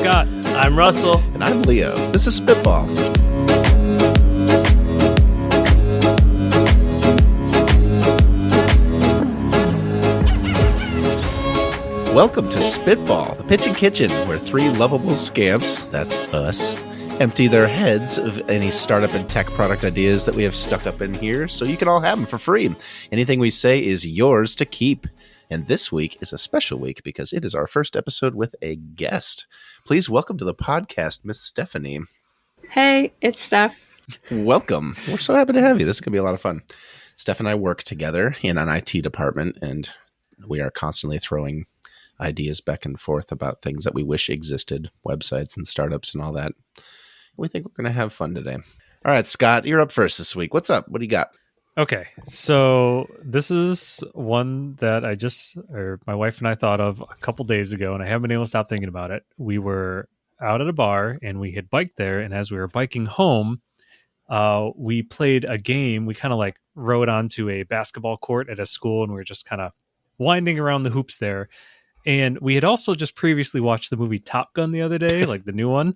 Scott. I'm Russell. And I'm Leo. This is Spitball. Welcome to Spitball, the pitching kitchen, where three lovable scamps, that's us, empty their heads of any startup and tech product ideas that we have stuck up in here, so you can all have them for free. Anything we say is yours to keep. And this week is a special week because it is our first episode with a guest. Please welcome to the podcast, Miss Stephanie. Hey, it's Steph. Welcome. We're so happy to have you. This is going to be a lot of fun. Steph and I work together in an IT department, and we are constantly throwing ideas back and forth about things that we wish existed, websites and startups and all that. We think we're going to have fun today. All right, Scott, you're up first this week. What's up? What do you got? Okay, so this is one that my wife and I thought of a couple days ago, and I haven't been able to stop thinking about it. We were out at a bar, and we had biked there, and as we were biking home, we played a game. We kind of like rode onto a basketball court at a school, and we were just kind of winding around the hoops there. And we had also just previously watched the movie Top Gun the other day, like the new one.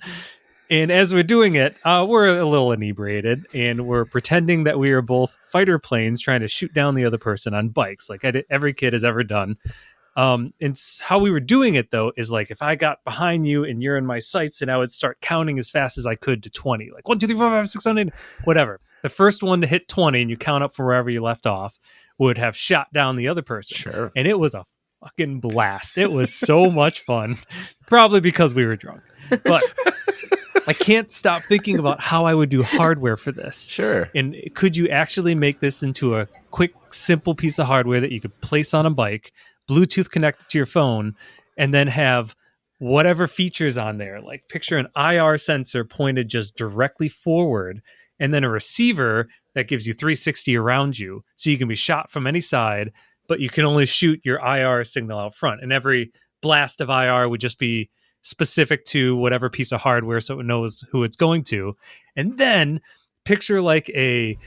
And as we're doing it, we're a little inebriated, and we're pretending that we are both fighter planes trying to shoot down the other person on bikes, like every kid has ever done. And how we were doing it, though, is like if I got behind you and you're in my sights, and I would start counting as fast as I could to 20, like 1, 2, 3, 4, 5, 6, 7, 8, whatever. The first one to hit 20, and you count up from wherever you left off, would have shot down the other person. Sure. And it was a fucking blast. It was so much fun, probably because we were drunk, but I can't stop thinking about how I would do hardware for this. Sure. And could you actually make this into a quick, simple piece of hardware that you could place on a bike, Bluetooth connected to your phone, and then have whatever features on there? Like picture an IR sensor pointed just directly forward, and then a receiver that gives you 360 around you, so you can be shot from any side, but you can only shoot your IR signal out front. And every blast of IR would just be specific to whatever piece of hardware, so it knows who it's going to. And then picture like a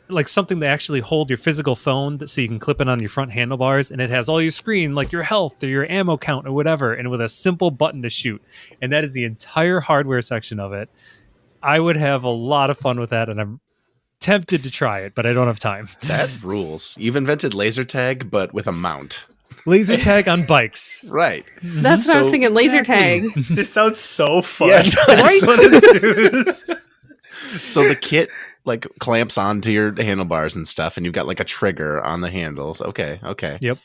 like something to actually hold your physical phone, so you can clip it on your front handlebars, and it has all your screen, like your health or your ammo count or whatever, and with a simple button to shoot. And that is the entire hardware section of it. I would have a lot of fun with that, and I'm tempted to try it, but I don't have time. That rules. You've invented laser tag, but with a mount. Laser tag on bikes. Right. That's what I was thinking, laser tag. This sounds so fun. Yeah, Right? So the kit like clamps onto your handlebars and stuff, and you've got like a trigger on the handles. Okay. Yep.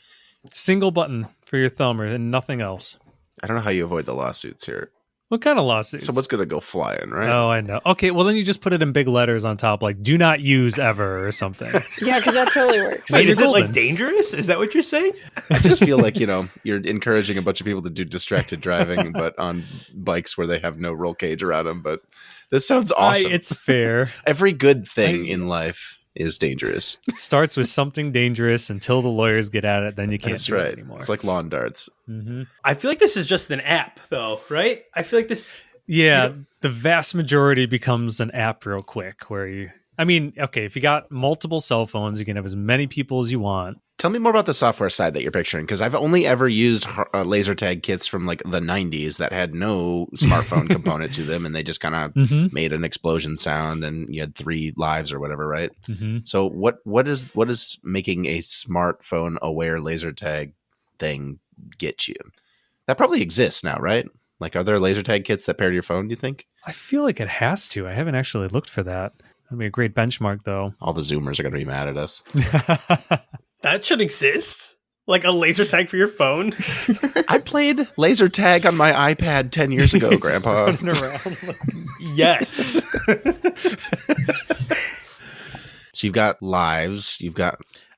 Single button for your thumb and nothing else. I don't know how you avoid the lawsuits here. What kind of lawsuits? Someone's going to go flying, right? Oh, I know. Okay, well then you just put it in big letters on top, like "Do not use ever" or something. Yeah, because that totally works. Wait, is it golden. like dangerous? Is that what you're saying? I just feel like, you're encouraging a bunch of people to do distracted driving, but on bikes where they have no roll cage around them. But this sounds awesome. It's fair. Every good thing in life is dangerous. It starts with something dangerous until the lawyers get at it, then you can't That's do right. it anymore. It's like lawn darts. Mm-hmm. I feel like this is just an app, though, right? I feel like this... Yeah, the vast majority becomes an app real quick if you got multiple cell phones, you can have as many people as you want. Tell me more about the software side that you're picturing, because I've only ever used laser tag kits from like the 90s that had no smartphone component to them, and they just kind of made an explosion sound, and you had 3 lives or whatever, right? Mm-hmm. So what is making a smartphone aware laser tag thing get you? That probably exists now, right? Like, are there laser tag kits that pair to your phone, do you think? I feel like it has to. I haven't actually looked for that. That'd be a great benchmark, though. All the Zoomers are going to be mad at us. That should exist. Like a laser tag for your phone. I played laser tag on my iPad 10 years ago, Grandpa. Running around. Yes. So you've got lives,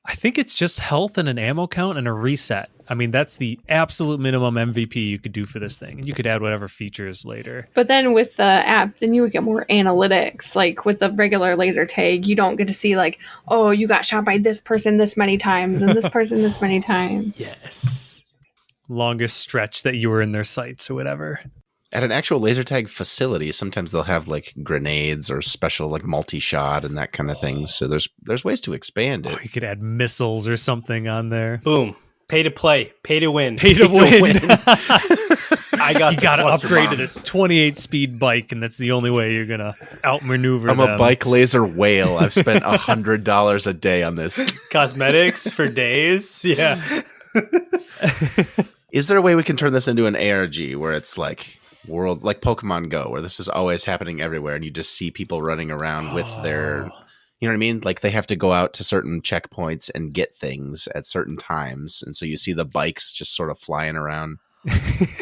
I think it's just health and an ammo count and a reset. I mean, that's the absolute minimum MVP you could do for this thing. And you could add whatever features later. But then with the app, then you would get more analytics. Like with the regular laser tag, you don't get to see like, oh, you got shot by this person this many times and this person this many times. Yes. Longest stretch that you were in their sights or whatever. At an actual laser tag facility, sometimes they'll have like grenades or special like multi-shot and that kind of thing. So there's ways to expand it. Oh, you could add missiles or something on there. Boom. Pay to play, pay to win. Pay to win. I got You got to cluster upgrade bomb. to this 28 speed bike, and that's the only way you're gonna outmaneuver I'm them. a bike laser whale. I've spent $100 a day on this. Cosmetics for days. Yeah. Is there a way we can turn this into an ARG where it's like world, like Pokemon Go, where this is always happening everywhere, and you just see people running around with their, you know what I mean? Like they have to go out to certain checkpoints and get things at certain times, and so you see the bikes just sort of flying around.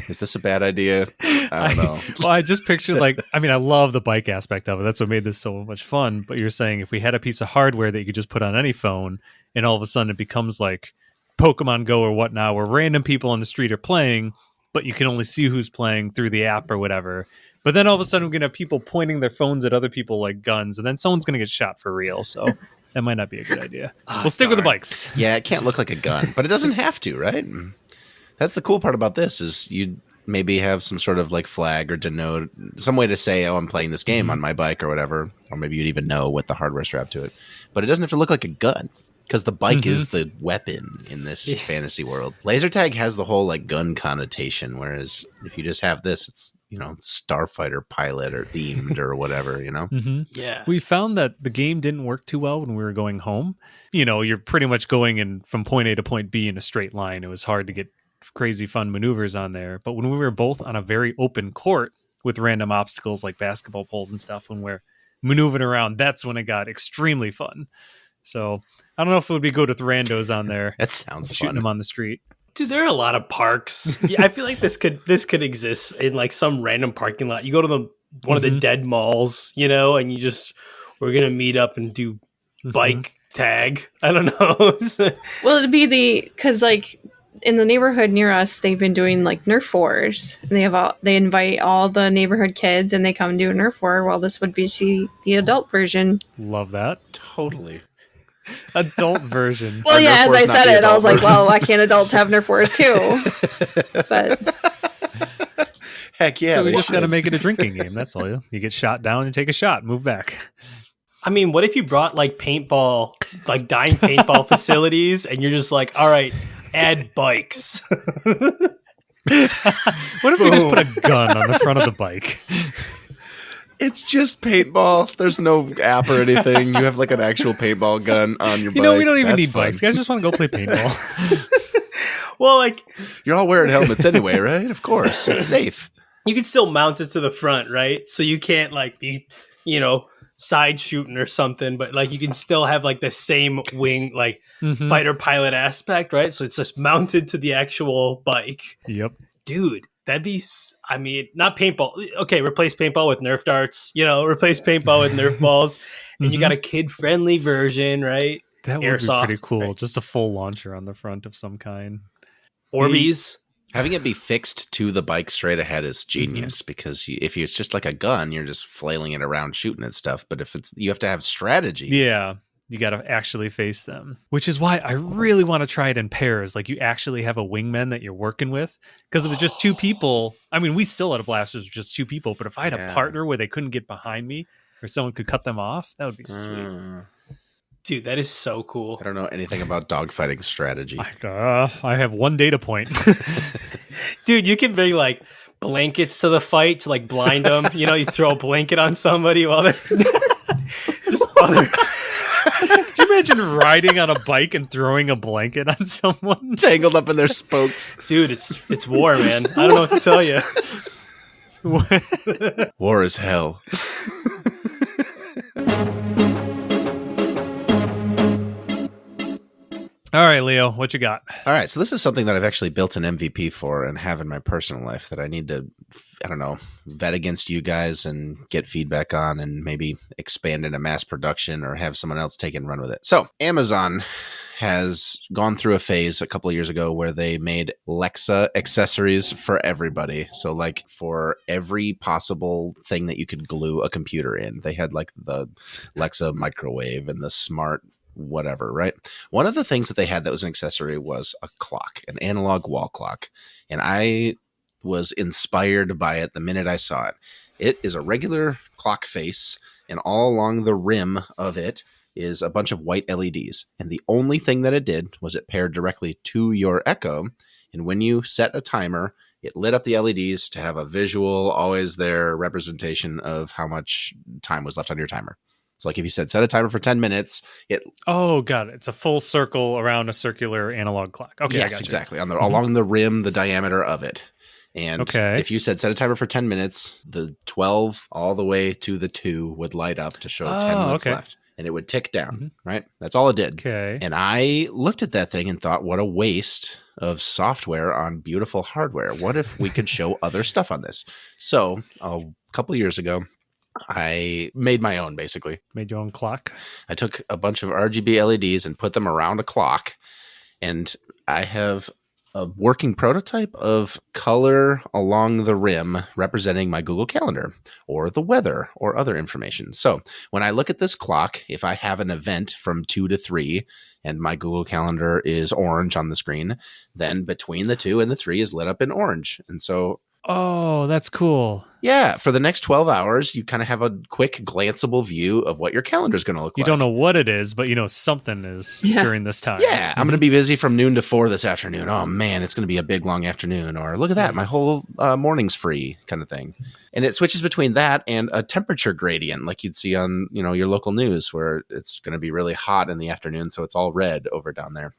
Is this a bad idea? I don't know. Well, I just pictured I love the bike aspect of it. That's what made this so much fun. But you're saying if we had a piece of hardware that you could just put on any phone, and all of a sudden it becomes like Pokemon Go or whatnot, where random people on the street are playing, but you can only see who's playing through the app or whatever. But then all of a sudden we're going to have people pointing their phones at other people like guns, and then someone's going to get shot for real. So that might not be a good idea. We'll stick with the bikes. Yeah, it can't look like a gun, but it doesn't have to, right? That's the cool part about this is you maybe have some sort of like flag or denote some way to say, oh, I'm playing this game on my bike or whatever. Or maybe you'd even know with the hardware strapped to it. But it doesn't have to look like a gun because the bike is the weapon in this fantasy world. Laser tag has the whole like gun connotation, whereas if you just have this, it's, you know, starfighter pilot or themed or whatever, you know? Yeah. We found that the game didn't work too well when we were going home. You know, you're pretty much going in from point A to point B in a straight line. It was hard to get crazy fun maneuvers on there. But when we were both on a very open court with random obstacles like basketball poles and stuff, when we're maneuvering around, that's when it got extremely fun. So I don't know if it would be good with randos on there. That sounds shooting fun. them on the street. Dude, there are a lot of parks. Yeah, I feel like this could exist in like some random parking lot. You go to one of the dead malls, you know, and we're gonna meet up and do bike tag. I don't know. Well, it'd be because like in the neighborhood near us, they've been doing like Nerf wars. And they invite all the neighborhood kids and they come do a Nerf war. Well, this would be the adult version. Love that. Totally. Adult version. Well, Our yeah, Nerf as war's I not said the it, I was adult like, well, why can't adults have Nerf wars too? But Heck yeah. So we they just got to should. make it a drinking game. That's all. You get shot down and take a shot, move back. I mean, what if you brought like paintball, like dying paintball facilities, and you're just like, all right, add bikes. What if we just put a gun on the front of the bike? It's just paintball. There's no app or anything. You have like an actual paintball gun on your bike. You know, we don't even That's need fun. bikes. Guys just want to go play paintball. Well, like You're all wearing helmets anyway, right? Of course. It's safe. you can still mount it to the front, right? So you can't like be, you know, side shooting or something, but like you can still have like the same wing, like fighter pilot aspect, right? So it's just mounted to the actual bike. Yep. Dude, that'd be, I mean, not paintball. Okay, replace paintball with Nerf darts, you know, replace paintball with Nerf balls. And you got a kid-friendly version, right? That would Airsoft, be pretty cool. right? Just a full launcher on the front of some kind. Orbeez. Having it be fixed to the bike straight ahead is genius because if it's just like a gun, you're just flailing it around shooting at stuff. But if it's, you have to have strategy. Yeah. You got to actually face them, which is why I really want to try it in pairs. Like you actually have a wingman that you're working with. Because if it was just two people, I mean, we still had a blast with just two people. But if I had a partner where they couldn't get behind me or someone could cut them off, that would be sweet. Dude, that is so cool. I don't know anything about dogfighting strategy. I have one data point. Dude, you can bring like blankets to the fight to like blind them. You know, you throw a blanket on somebody while they're just other. Could you imagine riding on a bike and throwing a blanket on someone? Tangled up in their spokes. Dude, it's war, man. I don't know what to tell you. War is hell. All right, Leo, what you got? All right, so this is something that I've actually built an MVP for and have in my personal life that I need to, I don't know, vet against you guys and get feedback on and maybe expand into mass production or have someone else take it and run with it. So Amazon has gone through a phase a couple of years ago where they made Alexa accessories for everybody. So like for every possible thing that you could glue a computer in, they had like the Alexa microwave and the smart whatever, right? One of the things that they had that was an accessory was a clock, an analog wall clock. And I was inspired by it the minute I saw it. It is a regular clock face, and all along the rim of it is a bunch of white LEDs. And the only thing that it did was it paired directly to your Echo. And when you set a timer, it lit up the LEDs to have a visual, always there representation of how much time was left on your timer. So like if you said set a timer for 10 minutes, it... Oh, got it. It's a full circle around a circular analog clock. Okay, yes, exactly. Along the rim, the diameter of it. And if you said set a timer for 10 minutes, the 12 all the way to the 2 would light up to show 10 minutes left. And it would tick down, right? That's all it did. Okay. And I looked at that thing and thought, what a waste of software on beautiful hardware. What if we could show other stuff on this? So a couple of years ago, I made my own, basically. Made your own clock? I took a bunch of RGB LEDs and put them around a clock. And I have a working prototype of color along the rim representing my Google Calendar or the weather or other information. So when I look at this clock, if I have an event from 2 to 3 and my Google Calendar is orange on the screen, then between the 2 and the 3 is lit up in orange. And so... Oh, that's cool. Yeah, for the next 12 hours, you kind of have a quick glanceable view of what your calendar is going to look like. You don't know what it is, but you know something is during this time. Yeah, I'm going to be busy from noon to 4 this afternoon. Oh, man, it's going to be a big, long afternoon. Or look at that, my whole morning's free kind of thing. And it switches between that and a temperature gradient like you'd see on your local news where it's going to be really hot in the afternoon, so it's all red over down there.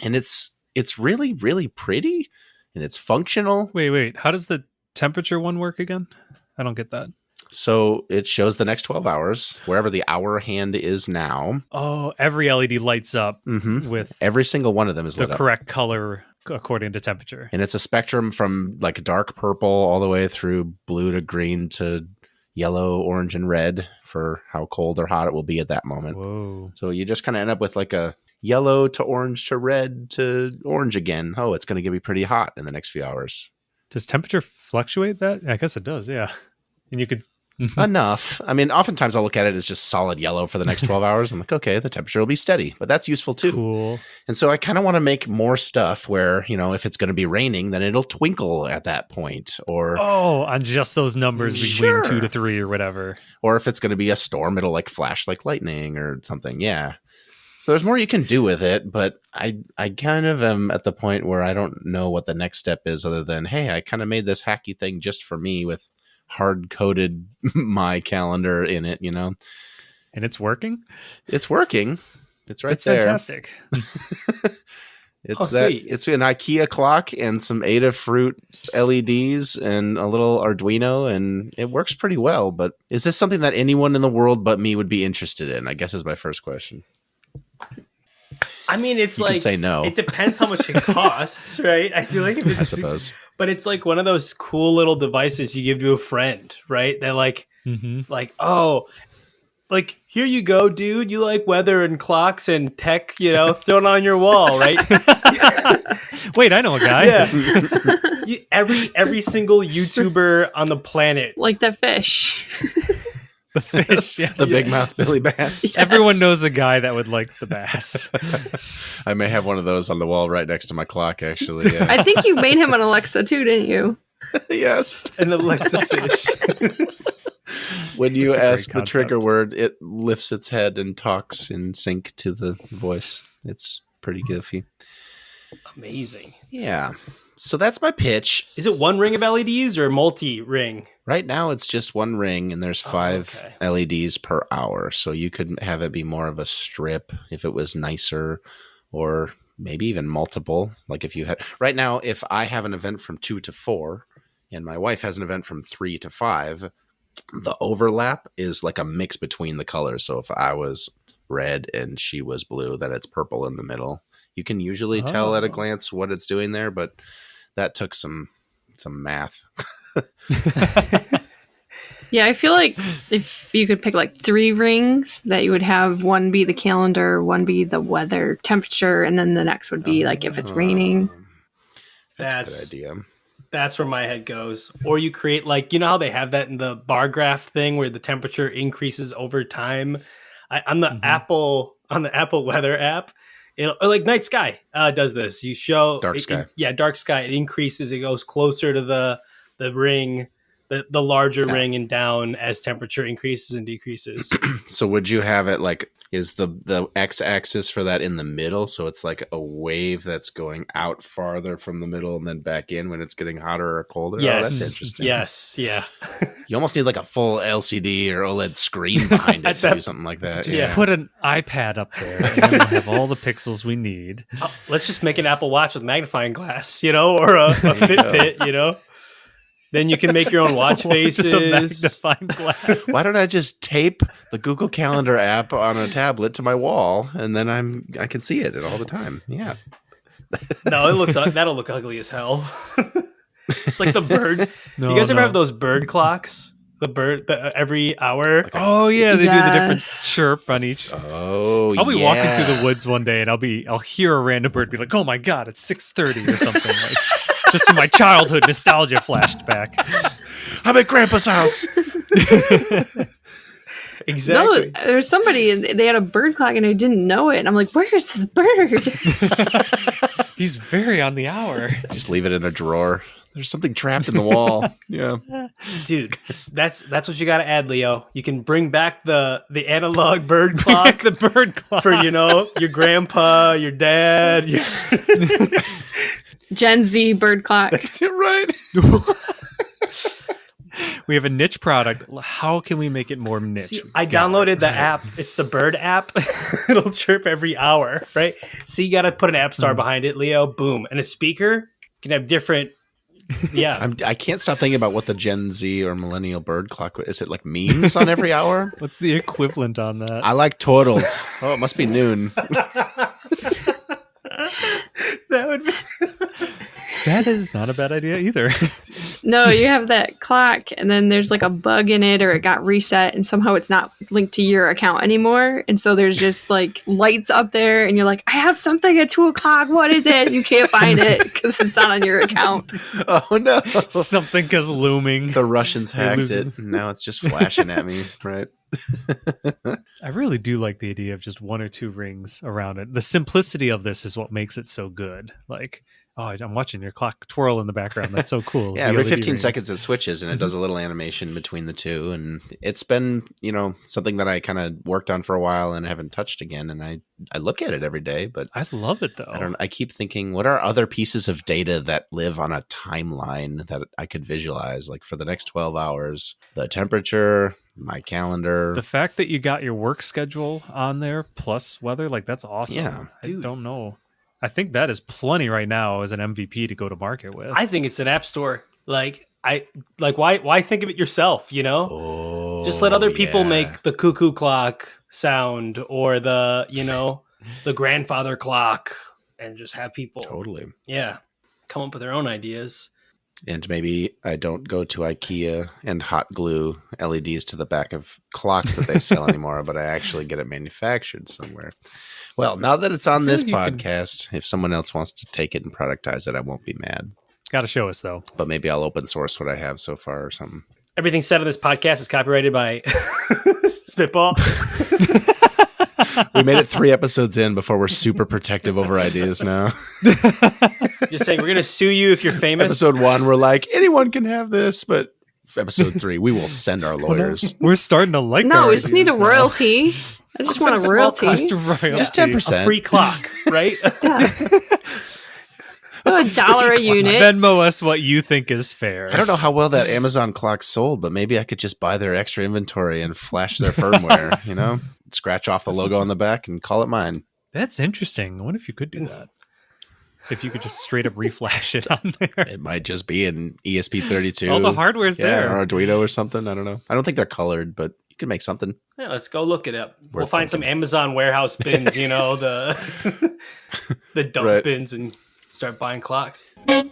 And it's really, really pretty. And it's functional. Wait. How does the temperature one work again? I don't get that. So it shows the next 12 hours, wherever the hour hand is now. Oh, every LED lights up with every single one of them is lit the up. correct color according to temperature. And it's a spectrum from like dark purple all the way through blue to green to yellow, orange, and red for how cold or hot it will be at that moment. Whoa. So you just kind of end up with like a yellow to orange to red to orange again. Oh, it's going to be pretty hot in the next few hours. Does temperature fluctuate that? I guess it does, yeah. And you could... Enough. I mean, oftentimes I'll look at it as just solid yellow for the next 12 hours. I'm like, okay, the temperature will be steady, but that's useful too. Cool. And so I kind of want to make more stuff where, if it's going to be raining, then it'll twinkle at that point. Or on just those numbers between 2 to 3 or whatever. Or if it's going to be a storm, it'll like flash like lightning or something. Yeah. So there's more you can do with it, but I kind of am at the point where I don't know what the next step is other than, hey, I kind of made this hacky thing just for me with hard-coded my calendar in it, And it's working? It's working. It's right there. It's fantastic. It's an IKEA clock and some Adafruit LEDs and a little Arduino, and it works pretty well. But is this something that anyone in the world but me would be interested in? I guess is my first question. I mean, it's you can say no. It depends how much it costs, right? I feel like if it's, I suppose. But it's like one of those cool little devices you give to a friend, right? They're like, like, here you go, dude. You like weather and clocks and tech, throw it on your wall, right? Wait, I know a guy. Yeah. Every single YouTuber on the planet. Like the fish. The fish, yes. The big mouth Billy Bass. Yes. Everyone knows a guy that would like the bass. I may have one of those on the wall right next to my clock, actually. Yeah. I think you made him an Alexa too, didn't you? Yes. An Alexa fish. When you ask the trigger word, it lifts its head and talks in sync to the voice. It's pretty goofy. Amazing. Yeah. So that's my pitch. Is it one ring of LEDs or multi-ring? Right now, it's just one ring, and there's 5 LEDs per hour. So you could have it be more of a strip if it was nicer, or maybe even multiple. Like if you had... Right now, if I have an event from 2 to 4, and my wife has an event from 3 to 5, the overlap is like a mix between the colors. So if I was red and she was blue, then it's purple in the middle. You can usually tell at a glance what it's doing there, but that took some math. Yeah, I feel like if you could pick like 3 rings, that you would have one be the calendar, one be the weather temperature, and then the next would be like if it's raining. That's a good idea. That's where my head goes. Or you create like, how they have that in the bar graph thing where the temperature increases over time. On the Apple weather app, like Night Sky does this. You show dark sky. Dark sky. It increases. It goes closer to the ring the larger ring and down as temperature increases and decreases. So would you have it like, is the x-axis for that in the middle? So it's like a wave that's going out farther from the middle and then back in when it's getting hotter or colder? Yes. Oh, that's interesting. Yes. Yeah. You almost need like a full LCD or OLED screen behind it to do something like that. Just put an iPad up there and then we'll have all the pixels we need. Let's just make an Apple Watch with magnifying glass, or a Fitbit, Then you can make your own watch faces. Magnifying glass. Why don't I just tape the Google Calendar app on a tablet to my wall and then I can see it all the time? Yeah. No, that'll look ugly as hell. It's like the bird. You guys ever have those bird clocks? Every hour. They do the different chirp on each. Oh, I'll be walking through the woods one day and I'll hear a random bird be like, "Oh my god, it's 6:30" or something. Like, just my childhood nostalgia flashed back. I'm at Grandpa's house. Exactly. No, there was somebody and they had a bird clock and I didn't know it. And I'm like, "Where's this bird?" He's very on the hour. Just leave it in a drawer. There's something trapped in the wall. Yeah. Dude, that's what you got to add, Leo. You can bring back the analog bird clock, the bird clock for your grandpa, your dad, Gen Z bird clock. That's it, right? We have a niche product. How can we make it more niche? See, I downloaded the app. It's the bird app. It'll chirp every hour, right? So you got to put an app star behind it, Leo. Boom. And a speaker can have different. Yeah. I can't stop thinking about what the Gen Z or millennial bird clock is. It like memes on every hour? What's the equivalent on that? I like turtles. Oh, it must be noon. That would be. That is not a bad idea either. No, you have that clock and then there's like a bug in it or it got reset and somehow it's not linked to your account anymore. And so there's just like lights up there and you're like, "I have something at 2:00. What is it?" You can't find it because it's not on your account. Oh no. Something is looming. The Russians hacked it. Now it's just flashing at me, right? I really do like the idea of just one or two rings around it. The simplicity of this is what makes it so good. Like, oh, I'm watching your clock twirl in the background. That's so cool. Yeah, The every LED 15 rings. seconds it switches and it does a little animation between the two. And it's been, something that I kind of worked on for a while and haven't touched again. And I look at it every day, but I love it though. I keep thinking, what are other pieces of data that live on a timeline that I could visualize? Like for the next 12 hours, the temperature, my calendar. The fact that you got your work schedule on there plus weather, like that's awesome. Yeah. I don't know. I think that is plenty right now as an MVP to go to market with. I think it's an app store. Why think of it yourself, Oh, Just let other people yeah. make the cuckoo clock sound or the, the grandfather clock and just have people Totally. come up with their own ideas. And maybe I don't go to IKEA and hot glue LEDs to the back of clocks that they sell anymore, but I actually get it manufactured somewhere. Well, now that it's on this podcast, if someone else wants to take it and productize it, I won't be mad. Got to show us though. But maybe I'll open source what I have so far or something. Everything said on this podcast is copyrighted by Spitball. We made it 3 episodes in before we're super protective over ideas now. Just saying, we're going to sue you if you're famous. Episode 1, we're like, anyone can have this, but episode 3, we will send our lawyers. We're starting to like No, our we just need a ideas now. royalty. I just want a royalty. Just a royalty. Just 10%. A free clock, right? $1 a unit. Venmo us what you think is fair. I don't know how well that Amazon clock sold, but maybe I could just buy their extra inventory and flash their firmware, Scratch off the logo on the back and call it mine. That's interesting. I wonder if you could do that. If you could just straight up reflash it on there. It might just be an ESP32. All the hardware's there. Or Arduino or something. I don't know. I don't think they're colored, but you can make something. Yeah, let's go look it up. We'll Worth find some Amazon warehouse bins, the the dump Right. bins, and start buying clocks. All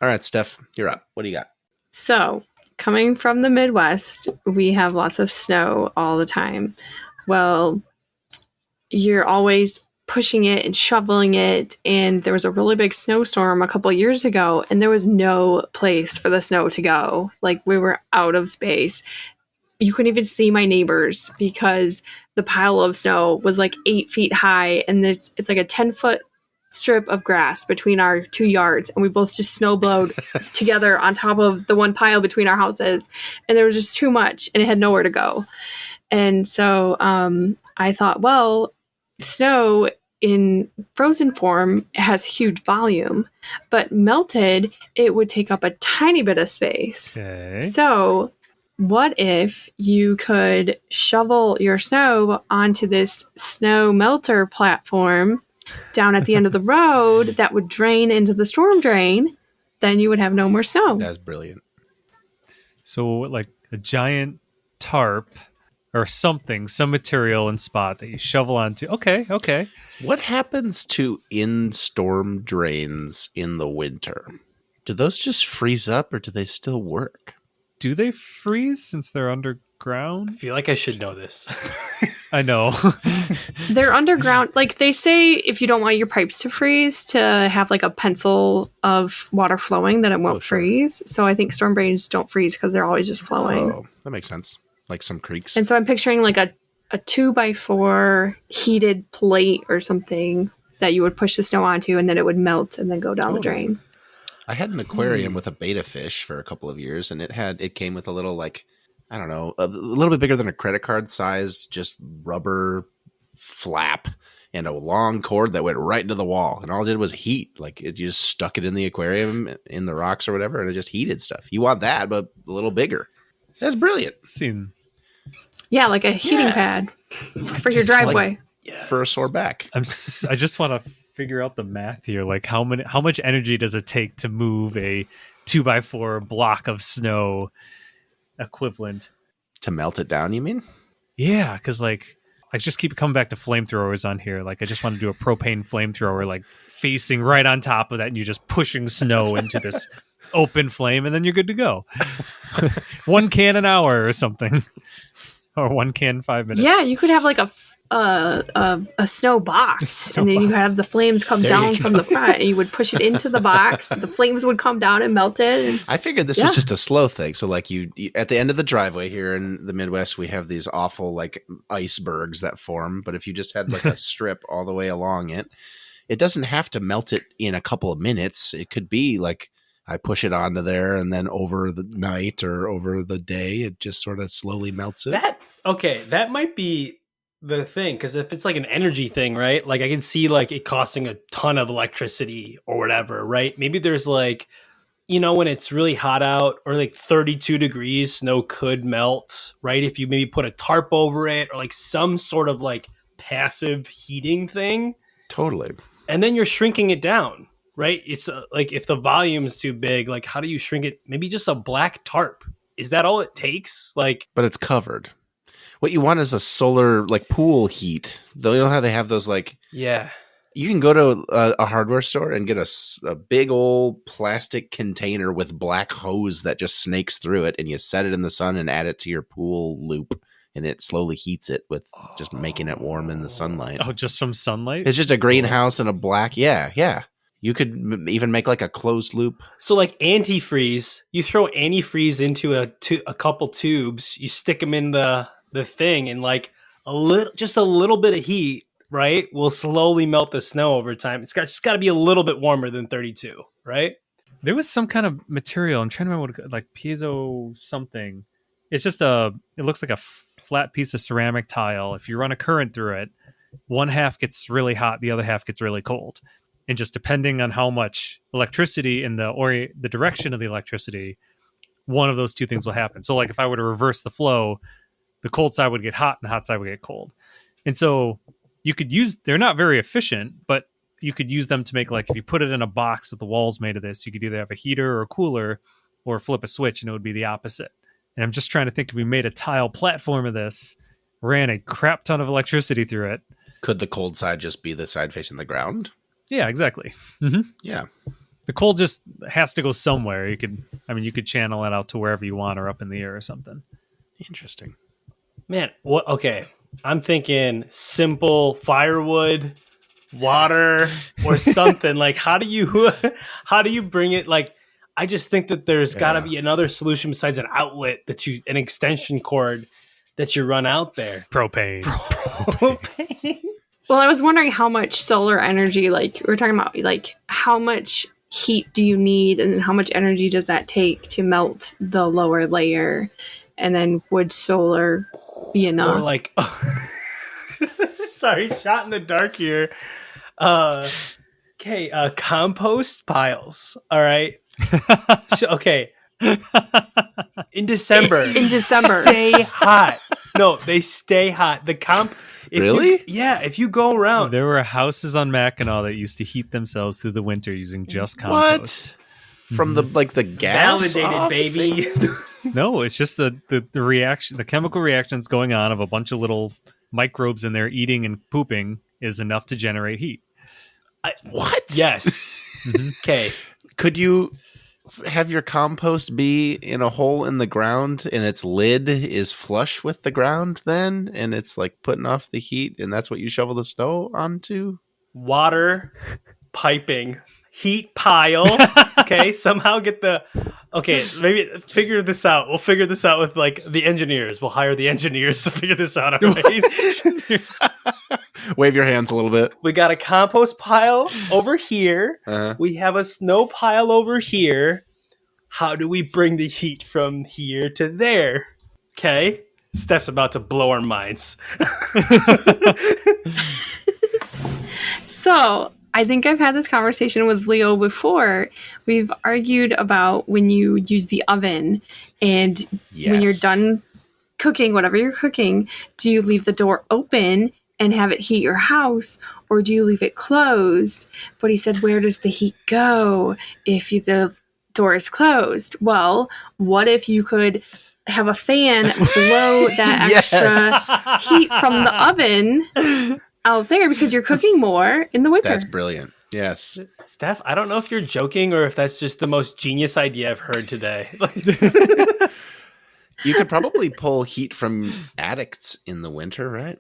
right, Steph, you're up. What do you got? So, coming from the Midwest, we have lots of snow all the time. Well, you're always pushing it and shoveling it. And there was a really big snowstorm a couple years ago, and there was no place for the snow to go. Like, we were out of space. You couldn't even see my neighbors because the pile of snow was like 8 feet high, and it's like a 10-foot strip of grass between our 2 yards, and we both just snowblowed together on top of the one pile between our houses, and there was just too much, and it had nowhere to go. And so I thought, well, snow in frozen form has huge volume, but melted, it would take up a tiny bit of space. Okay. So what if you could shovel your snow onto this snow melter platform down at the end of the road that would drain into the storm drain? Then you would have no more snow. That's brilliant. So like a giant tarp or something, some material and spot that you shovel onto. Okay. What happens to in-storm drains in the winter? Do those just freeze up or do they still work? Do they freeze since they're I underground? feel like I should know this. I know. They're underground. Like they say, if you don't want your pipes to freeze, to have like a pencil of water flowing, then it won't sure. freeze. So I think storm drains don't freeze because they're always just flowing. Oh, that makes sense. Like some creeks. And so I'm picturing like a 2x4 heated plate or something that you would push the snow onto, and then it would melt and then go down the drain. I had an aquarium with a betta fish for a couple of years, and it came with a little, like, I don't know, a little bit bigger than a credit card sized, just rubber flap and a long cord that went right into the wall. And all it did was heat. Like, you just stuck it in the aquarium in the rocks or whatever, and it just heated stuff. You want that, but a little bigger. That's brilliant. Seen Yeah, like a heating pad for your driveway. For a sore back. I just want to figure out the math here. Like how much energy does it take to move a 2x4 block of snow equivalent? To melt it down, you mean? Yeah, because like I just keep coming back to flamethrowers on here. Like I just want to do a propane flamethrower, like facing right on top of that, and you're just pushing snow into this open flame, and then you're good to go. 1 can an hour or something, or 1 can 5 minutes. Yeah, you could have like a snow box, and then you have the flames come down from the front, and you would push it into the box. The flames would come down and melt it. And, I figured this was just a slow thing. So like you at the end of the driveway here in the Midwest, we have these awful like icebergs that form. But if you just had like a strip all the way along it, it doesn't have to melt it in a couple of minutes. It could be like I push it onto there, and then over the night or over the day, it just sort of slowly melts it. That might be the thing, because if it's like an energy thing, right? Like I can see like it costing a ton of electricity or whatever, right? Maybe there's like, when it's really hot out or like 32 degrees, snow could melt, right? If you maybe put a tarp over it or like some sort of like passive heating thing. Totally. And then you're shrinking it down, right? It's like if the volume's too big, like how do you shrink it? Maybe just a black tarp. Is that all it takes? Like, but it's covered. What you want is a solar like pool heat. Though you know how they have those like yeah. You can go to a hardware store and get a big old plastic container with black hose that just snakes through it, and you set it in the sun and add it to your pool loop, and it slowly heats it with just making it warm in the sunlight. Oh, just from sunlight? It's just a greenhouse and a black. Yeah. You could even make like a closed loop. So like antifreeze, you throw antifreeze into a couple tubes, you stick them in the thing, and like a little bit of heat, right, will slowly melt the snow over time. It's just got to be a little bit warmer than 32, right? There was some kind of material. I'm trying to remember what, like piezo something. It's just it looks like a flat piece of ceramic tile. If you run a current through it, one half gets really hot, the other half gets really cold. And just depending on how much electricity and the direction of the electricity, one of those two things will happen. So like if I were to reverse the flow, the cold side would get hot and the hot side would get cold. And so you could they're not very efficient, but you could use them to make, like, if you put it in a box with the walls made of this, you could either have a heater or a cooler or flip a switch and it would be the opposite. And I'm just trying to think, if we made a tile platform of this, ran a crap ton of electricity through it. Could the cold side just be the side facing the ground? Yeah, exactly. Mm-hmm. Yeah. The cold just has to go somewhere. You could channel it out to wherever you want or up in the air or something. Interesting. Man, what? Okay, I'm thinking simple firewood, water, or something. Like, how do you bring it? Like, I just think that there's got to be another solution besides an outlet an extension cord that you run out there. Propane. Well, I was wondering how much solar energy, like we were talking about, like how much heat do you need and how much energy does that take to melt the lower layer? And then would solar be enough? Or like, sorry, shot in the dark here. Okay, compost piles. All right. Okay. In December. Stay hot. No, they stay hot. Really? If you go around. There were houses on Mackinac that used to heat themselves through the winter using just compost. What? From the gas? Validated, baby. No, it's just the reaction, the chemical reactions going on of a bunch of little microbes in there eating and pooping is enough to generate heat. What? Yes. Okay. Could you have your compost be in a hole in the ground and its lid is flush with the ground then? And it's like putting off the heat and that's what you shovel the snow onto? Water, piping, heat pile. Okay. Somehow get maybe figure this out. We'll figure this out with like the engineers. We'll hire the engineers to figure this out. All right? Wave your hands a little bit. We got a compost pile over here. We have a snow pile over here. How do we bring the heat from here to there? Okay. Steph's about to blow our minds. So I think I've had this conversation with Leo before. We've argued about when you use the oven and when you're done cooking, whatever you're cooking, do you leave the door open and have it heat your house, or do you leave it closed? But he said, where does the heat go if the door is closed? Well, what if you could have a fan blow that extra heat from the oven out there because you're cooking more in the winter? That's brilliant. Yes. Steph, I don't know if you're joking or if that's just the most genius idea I've heard today. You could probably pull heat from attics in the winter, right?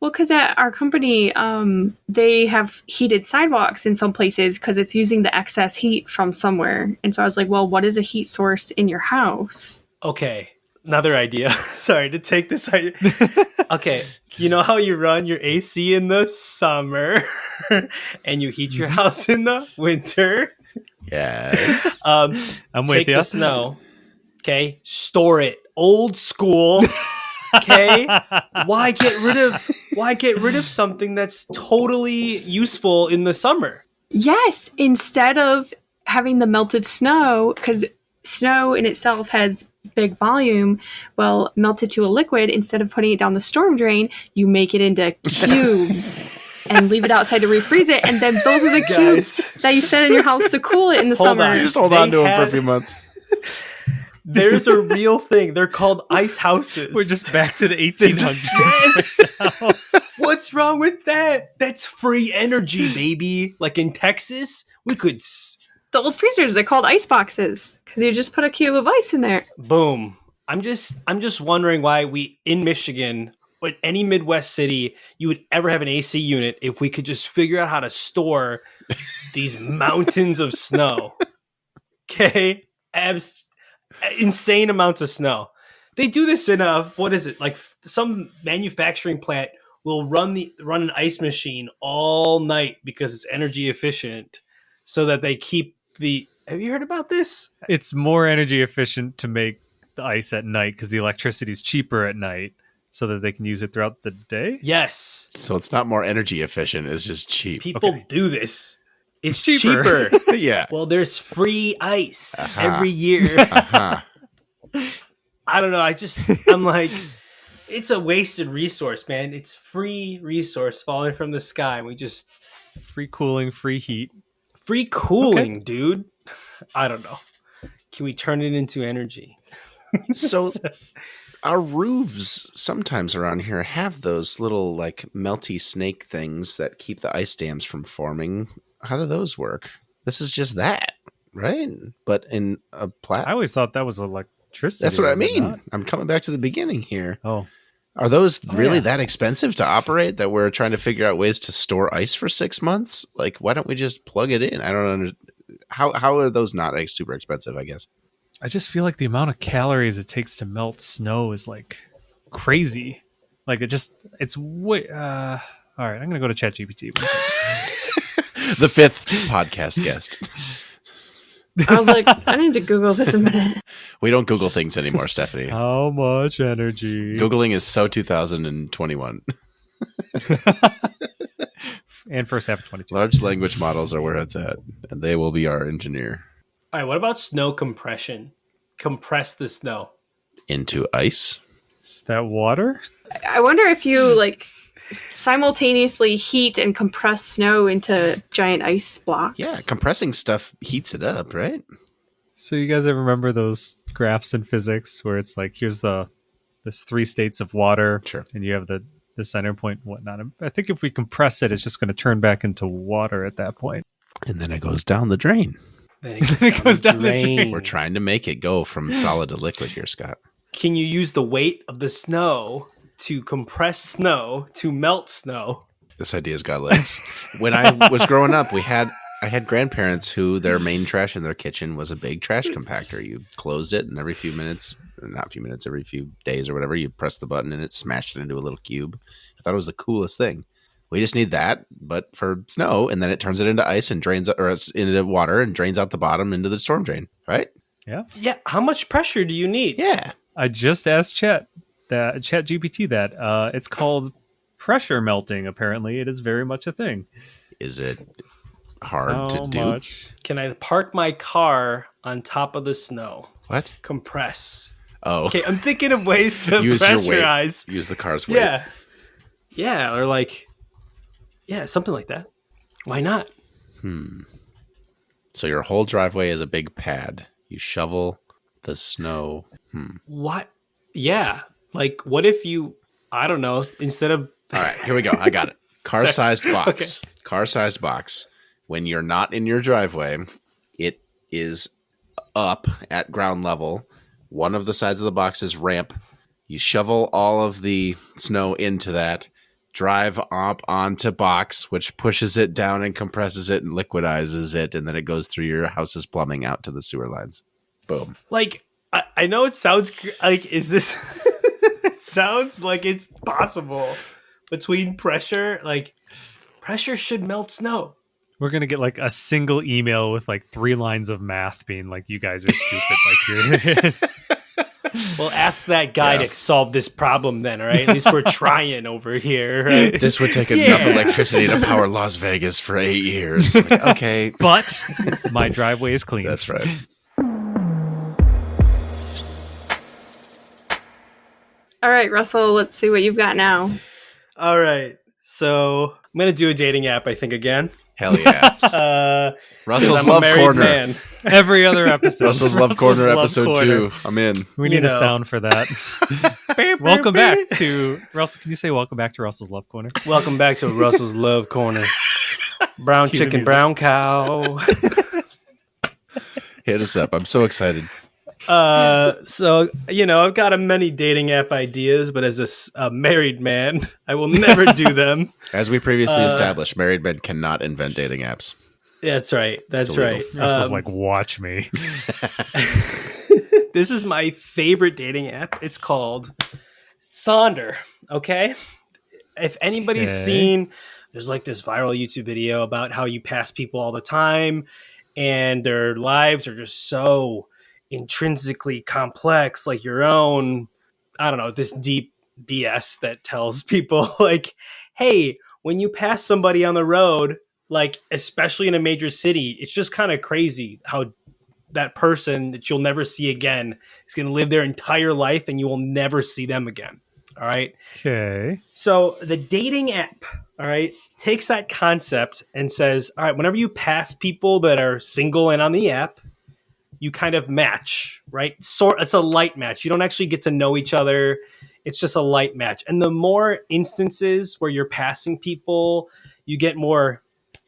Well, because at our company, they have heated sidewalks in some places because it's using the excess heat from somewhere. And so I was like, well, what is a heat source in your house? Okay, another idea. Sorry to take this idea. Okay, you know how you run your AC in the summer and you heat your house in the winter? Yes. I'm with Take you. the snow. Okay, store it. Old school. Okay, why get rid of something that's totally useful in the summer? Yes, instead of having the melted snow, because snow in itself has big volume, well, melted to a liquid, instead of putting it down the storm drain, you make it into cubes and leave it outside to refreeze it, and then those are the cubes that you set in your house to cool it in the summer. You just hold on to them for a few months. There's a real thing. They're called ice houses. We're just back to the 1800s. Yes. What's wrong with that? That's free energy, baby. Like in Texas, we could. The old freezers, they're called ice boxes because you just put a cube of ice in there. Boom. I'm just wondering why we in Michigan or in any Midwest city you would ever have an AC unit if we could just figure out how to store these mountains of snow. Okay, insane amounts of snow. They do this in like some manufacturing plant will run an ice machine all night because it's energy efficient, so that they keep the. Have you heard about this? It's more energy efficient to make the ice at night because the electricity is cheaper at night, so that they can use it throughout the day. Yes. So it's not more energy efficient; it's just cheap. People do this. It's cheaper. Yeah. Well, there's free ice every year. I don't know. I'm like, it's a wasted resource, man. It's free resource falling from the sky. We just Free cooling, free heat. free cooling, dude. I don't know. Can we turn it into energy? So our roofs sometimes around here have those little like melty snake things that keep the ice dams from forming. How do those work? This is just that, right? But in a I always thought that was electricity. That's what I was it mean. not? I'm coming back to the beginning here. Oh, Are those really yeah. that expensive to operate that we're trying to figure out ways to store ice for 6 months? Like, why don't we just plug it in? I don't understand. How are those not like, super expensive, I guess? I just feel like the amount of calories it takes to melt snow is like crazy. Like it's way. All right, I'm going to go to ChatGPT. The 5th podcast guest. I was like, I need to Google this a minute. We don't Google things anymore, Stephanie. How much energy? Googling is so 2021. And first half of 22. Large language models are where it's at, and they will be our engineer. All right, what about snow compression? Compress the snow. Into ice? Is that water? I wonder if you like simultaneously heat and compress snow into giant ice blocks. Yeah, compressing stuff heats it up, right? So you guys ever remember those graphs in physics where it's like, here's this 3 states of water, Sure. and you have the center point and whatnot. I think if we compress it, it's just going to turn back into water at that point. And then it goes down the drain. Then It goes down the drain. We're trying to make it go from solid to liquid here, Scott. Can you use the weight of the snow to compress snow to melt snow? This idea's got legs. When I was growing up, I had grandparents who their main trash in their kitchen was a big trash compactor. You closed it, and every few days or whatever, you press the button and it smashed it into a little cube. I thought it was the coolest thing. We just need that, but for snow, and then it turns it into ice and drains, or it's into water and drains out the bottom into the storm drain, right? Yeah. Yeah. How much pressure do you need? Yeah. I just asked ChatGPT that. It's called pressure melting, apparently. It is very much a thing. Is it hard to do? Much? Can I park my car on top of the snow? What? Compress. Oh. Okay, I'm thinking of ways to Use your weight. pressurize. Use the car's weight. Yeah. Yeah, or like, yeah, something like that. Why not? So your whole driveway is a big pad. You shovel the snow. What? Yeah. Like, what if you, I don't know, instead of. All right, here we go. I got it. Car-sized box. Okay. Car-sized box. When you're not in your driveway, it is up at ground level. One of the sides of the box is ramp. You shovel all of the snow into that, drive up onto box, which pushes it down and compresses it and liquidizes it, and then it goes through your house's plumbing out to the sewer lines. Boom. Like, I know it sounds like, is this. It sounds like it's possible between pressure. Like, pressure should melt snow. We're going to get like a single email with like 3 lines of math being like, you guys are stupid. Like, you're. Well, ask that guy to solve this problem then, all right? At least we're trying over here, right? This would take enough electricity to power Las Vegas for 8 years. Like, okay. But my driveway is clean. That's right. All right, Russell, let's see what you've got now. All right. So I'm going to do a dating app, I think, again. Hell yeah. Russell's Love Corner. Man. Every other episode. Russell's Love Corner episode 2. I'm in. We need a sound for that. Welcome back to Russell. Can you say welcome back to Russell's Love Corner? Welcome back to Russell's Love Corner. Brown Cue chicken, brown cow. Hit us up. I'm so excited. So, I've got many dating app ideas, but as a married man, I will never do them. As we previously established, married men cannot invent dating apps. That's right. That's right. Russell's like, watch me. This is my favorite dating app. It's called Sonder. Okay. If anybody's seen, there's like this viral YouTube video about how you pass people all the time and their lives are just so intrinsically complex, like your own, I don't know, this deep BS that tells people like, hey, when you pass somebody on the road, like especially in a major city, it's just kind of crazy how that person that you'll never see again is going to live their entire life and you will never see them again. All right. Okay. So the dating app, all right, takes that concept and says, all right, whenever you pass people that are single and on the app, you kind of match, right? It's a light match. You don't actually get to know each other. It's just a light match. And the more instances where you're passing people, you get more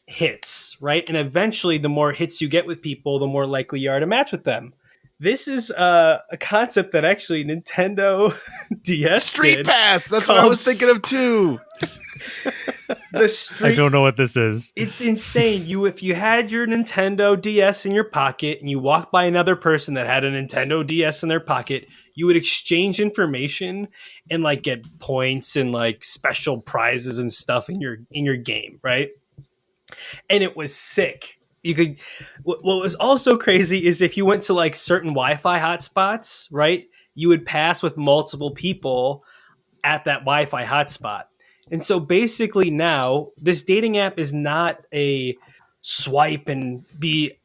hits, right? And eventually, the more hits you get with people, the more likely you are to match with them. This is a concept that actually Nintendo DS Street did. Pass. That's what I was thinking of too. The street. I don't know what this is. It's insane. If you had your Nintendo DS in your pocket and you walked by another person that had a Nintendo DS in their pocket, you would exchange information and like get points and like special prizes and stuff in your game, right? And it was sick. You could. What was also crazy is if you went to like certain Wi-Fi hotspots, right? You would pass with multiple people at that Wi-Fi hotspot. And so basically now this dating app is not a swipe and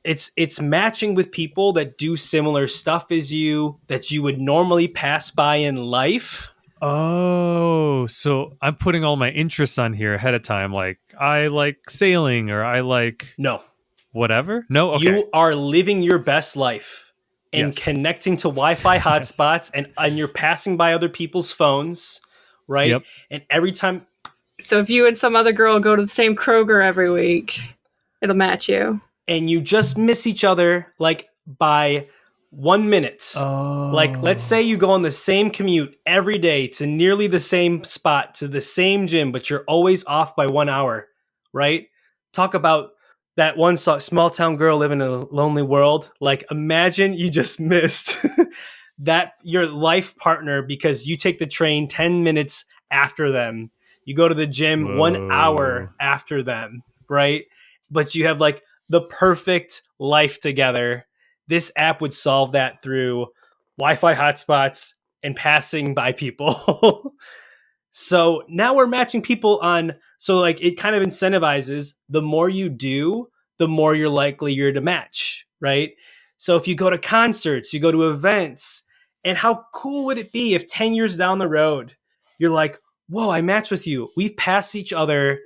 it's matching with people that do similar stuff as you that you would normally pass by in life. Oh, so I'm putting all my interests on here ahead of time. Like I like sailing or I like No. whatever. No, okay. You are living your best life and Yes. connecting to Wi-Fi hotspots and you're passing by other people's phones, right? Yep. And every time So if you and some other girl go to the same Kroger every week, it'll match you. and you just miss each other like by 1 minute. Oh. Like, let's say you go on the same commute every day to nearly the same spot, to the same gym, but you're always off by 1 hour, right? Talk about that one small town girl living in a lonely world. Like, imagine you just missed that your life partner because you take the train 10 minutes after them. You go to the gym Whoa. 1 hour after them, right? But you have like the perfect life together. This app would solve that through Wi-Fi hotspots and passing by people. So now we're matching people on, so like it kind of incentivizes the more you do, the more you're likely you're to match, right? So if you go to concerts, you go to events, and how cool would it be if 10 years down the road, you're like, whoa, I matched with you. We've passed each other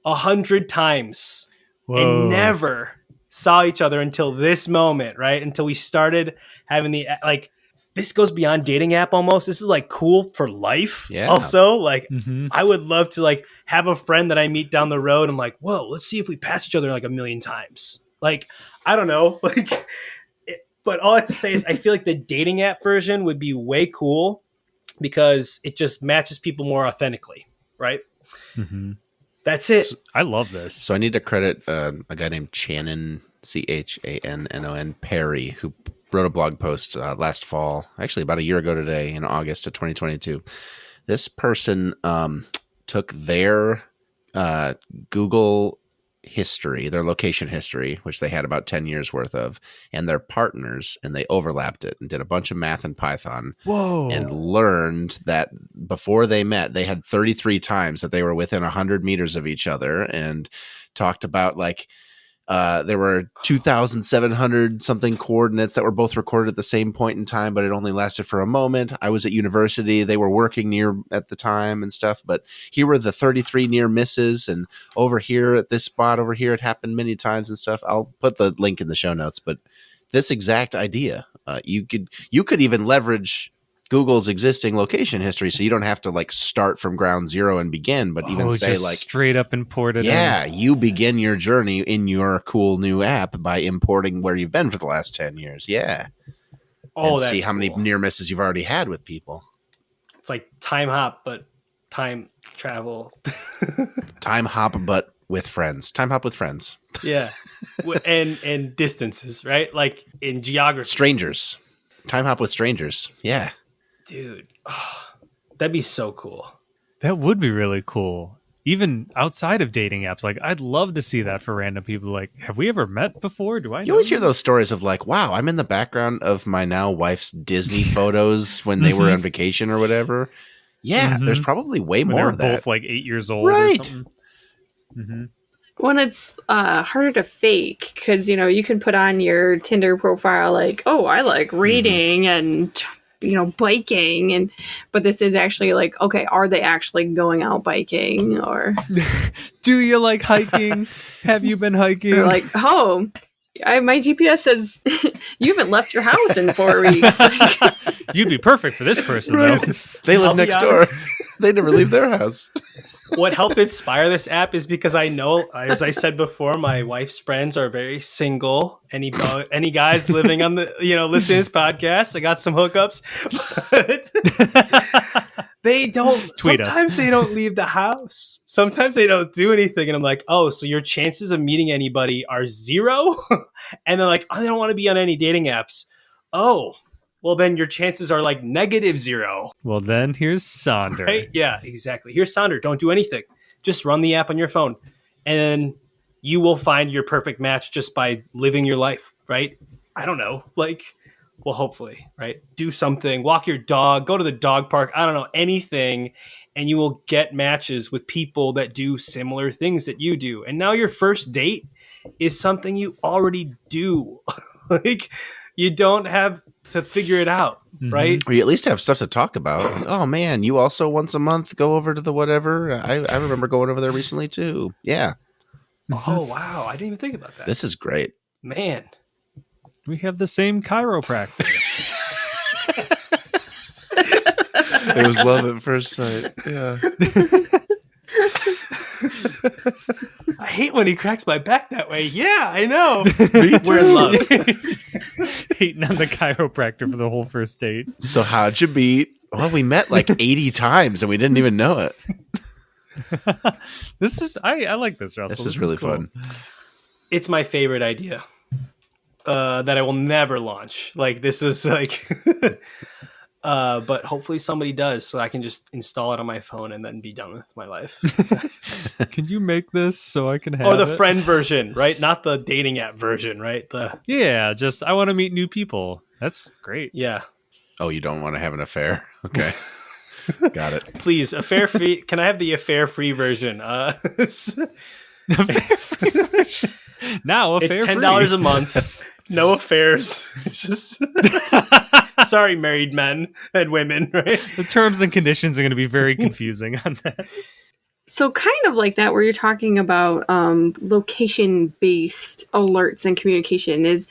100 times Whoa. and never saw each other until this moment, right? Until we started having the, like, this goes beyond dating app almost. This is like cool for life. Yeah. Also, like, Mhm. I would love to like have a friend that I meet down the road. I'm like, whoa, let's see if we pass each other like 1,000,000 times. Like, I don't know. Like, but all I have to say is I feel like the dating app version would be way cool because it just matches people more authentically, right? Mhm. That's it. I love this. So I need to credit a guy named Channon, Channon Perry, who wrote a blog post last fall, actually about a year ago today in August of 2022. This person took their Google history, their location history, which they had about 10 years worth of, and their partners, and they overlapped it and did a bunch of math in Python. Whoa. And learned that before they met, they had 33 times that they were within 100 meters of each other, and talked about like there were 2,700 something coordinates that were both recorded at the same point in time, but it only lasted for a moment. I was at university. They were working near at the time and stuff, but here were the 33 near misses, and over here at this spot over here, it happened many times and stuff. I'll put the link in the show notes, but this exact idea, you could even leverage Google's existing location history, so you don't have to like start from ground zero and begin, but even say just like straight up import it. yeah, you begin your journey in your cool new app by importing where you've been for the last 10 years. Yeah. Oh, And that's see how many cool. near misses you've already had with people. It's like time hop, but time travel. Time hop, but with friends. Time hop with friends. Yeah. And distances, right? Like in geography. Strangers. Time hop with strangers. Yeah. Dude, that'd be so cool. That would be really cool. Even outside of dating apps, like I'd love to see that for random people. Like, have we ever met before? Do I? You always hear those stories of like, wow, I'm in the background of my now wife's Disney photos when they were on vacation or whatever. Yeah, Mhm. there's probably way When more they're of that. both like 8 years old, Right. Or something. Mm-hmm. When it's harder to fake because you can put on your Tinder profile like, oh, I like reading and biking, but this is actually like, okay, are they actually going out biking or Do you like hiking? Have you been hiking? or like, oh, my GPS says you haven't left your house in 4 weeks. Like, You'd be perfect for this person, Right. though. They I'll live be next door. honest. They never leave their house. What helped inspire this app is because I know, as I said before, my wife's friends are very single. Any guys living on the, listening to this podcast, I got some hookups. They don't. Tweet us. Sometimes they don't leave the house. Sometimes they don't do anything, and I'm like, oh, so your chances of meeting anybody are 0? And they're like, oh, they don't want to be on any dating apps. Oh, well, then your chances are like -0. Well, then here's Sonder. Right? Yeah, exactly. Here's Sonder. Don't do anything. Just run the app on your phone, and you will find your perfect match just by living your life. Right? I don't know, like. Well, hopefully, right? Do something, walk your dog, go to the dog park. I don't know, anything. And you will get matches with people that do similar things that you do. And now your first date is something you already do. Like, you don't have to figure it out, right? Or you at least have stuff to talk about. Oh, man, you also once a month go over to the whatever. I remember going over there recently, too. Yeah. Oh, wow. I didn't even think about that. This is great. Man. We have the same chiropractor. It was love at first sight. Yeah. I hate when he cracks my back that way. Yeah, I know. We're in love. Just hating on the chiropractor for the whole first date. So how'd you meet? Well, we met like 80 times and we didn't even know it. I like this, Russell. This is really cool. fun. It's my favorite idea. That I will never launch. Like, this is like, but hopefully somebody does, so I can just install it on my phone and then be done with my life. Can you make this so I can have Or the it? friend version, right? Not the dating app version, right? Yeah, just I want to meet new people. That's great. Yeah. Oh, you don't want to have an affair? Okay. Got it. Please, affair free. Can I have the affair free version? It's now It's affair $10 a month. No affairs. It's just sorry, married men and women, right? The terms and conditions are going to be very confusing on that. So kind of like that, where you're talking about location-based alerts and communication is,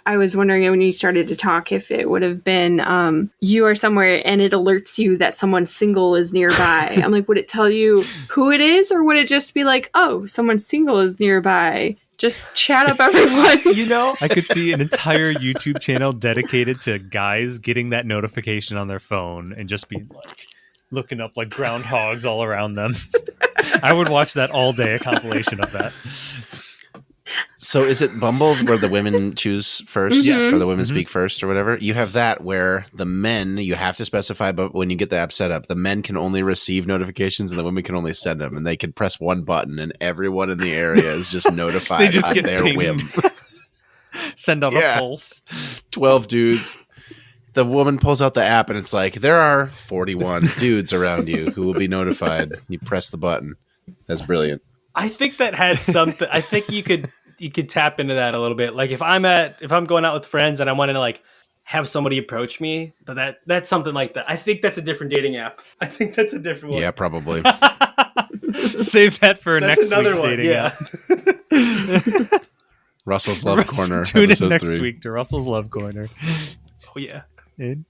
I was wondering when you started to talk if it would have been you are somewhere and it alerts you that someone single is nearby. I'm like, would it tell you who it is, or would it just be like, oh, someone single is nearby? Just chat up everyone. You know? I could see an entire YouTube channel dedicated to guys getting that notification on their phone and just be like looking up like groundhogs all around them. I would watch that all day, a compilation of that. So is it Bumble where the women choose first? Yes. Or the women speak first or whatever? You have that where the men, you have to specify, but when you get the app set up, the men can only receive notifications and the women can only send them. And they can press one button and everyone in the area is just notified They just on get their pinged. whim. Send out Yeah. a pulse. 12 dudes. The woman pulls out the app and it's like, there are 41 dudes around you who will be notified. You press the button. That's brilliant. I think that has something. I think you could tap into that a little bit. Like if I'm going out with friends and I want to like have somebody approach me, but that's something like that. I think that's a different dating app. I think that's a different one. Yeah, probably. Save that for That's next another week's one. dating Yeah. app. Russell's Love Corner, Tune in episode next 3. week to Russell's Love Corner. Oh yeah. And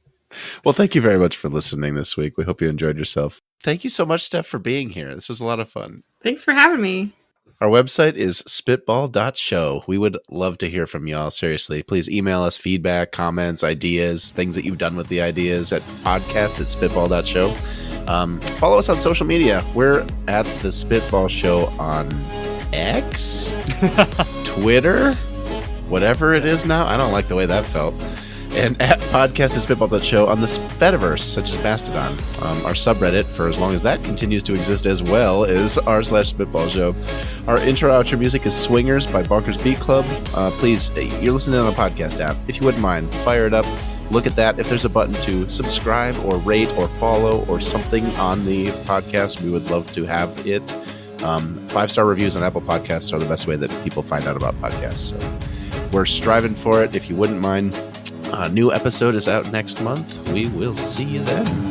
Well, thank you very much for listening this week. We hope you enjoyed yourself. Thank you so much, Steph, for being here. This was a lot of fun. Thanks for having me. Our website is spitball.show. We would love to hear from y'all. Seriously, please email us feedback, comments, ideas, things that you've done with the ideas at podcast@spitball.show. Follow us on social media. We're at the Spitball Show on X, Twitter, whatever it is now. I don't like the way that felt. And at podcast@spitball.show on the Fediverse, such as Mastodon. Our subreddit, for as long as that continues to exist as well, is r/Spitball Show. Our intro-outro music is Swingers by Bonkers Beat Club. Please, you're listening on a podcast app. If you wouldn't mind, fire it up. Look at that. If there's a button to subscribe or rate or follow or something on the podcast, we would love to have it. 5-star reviews on Apple Podcasts are the best way that people find out about podcasts. So we're striving for it. If you wouldn't mind, a new episode is out next month. We will see you then.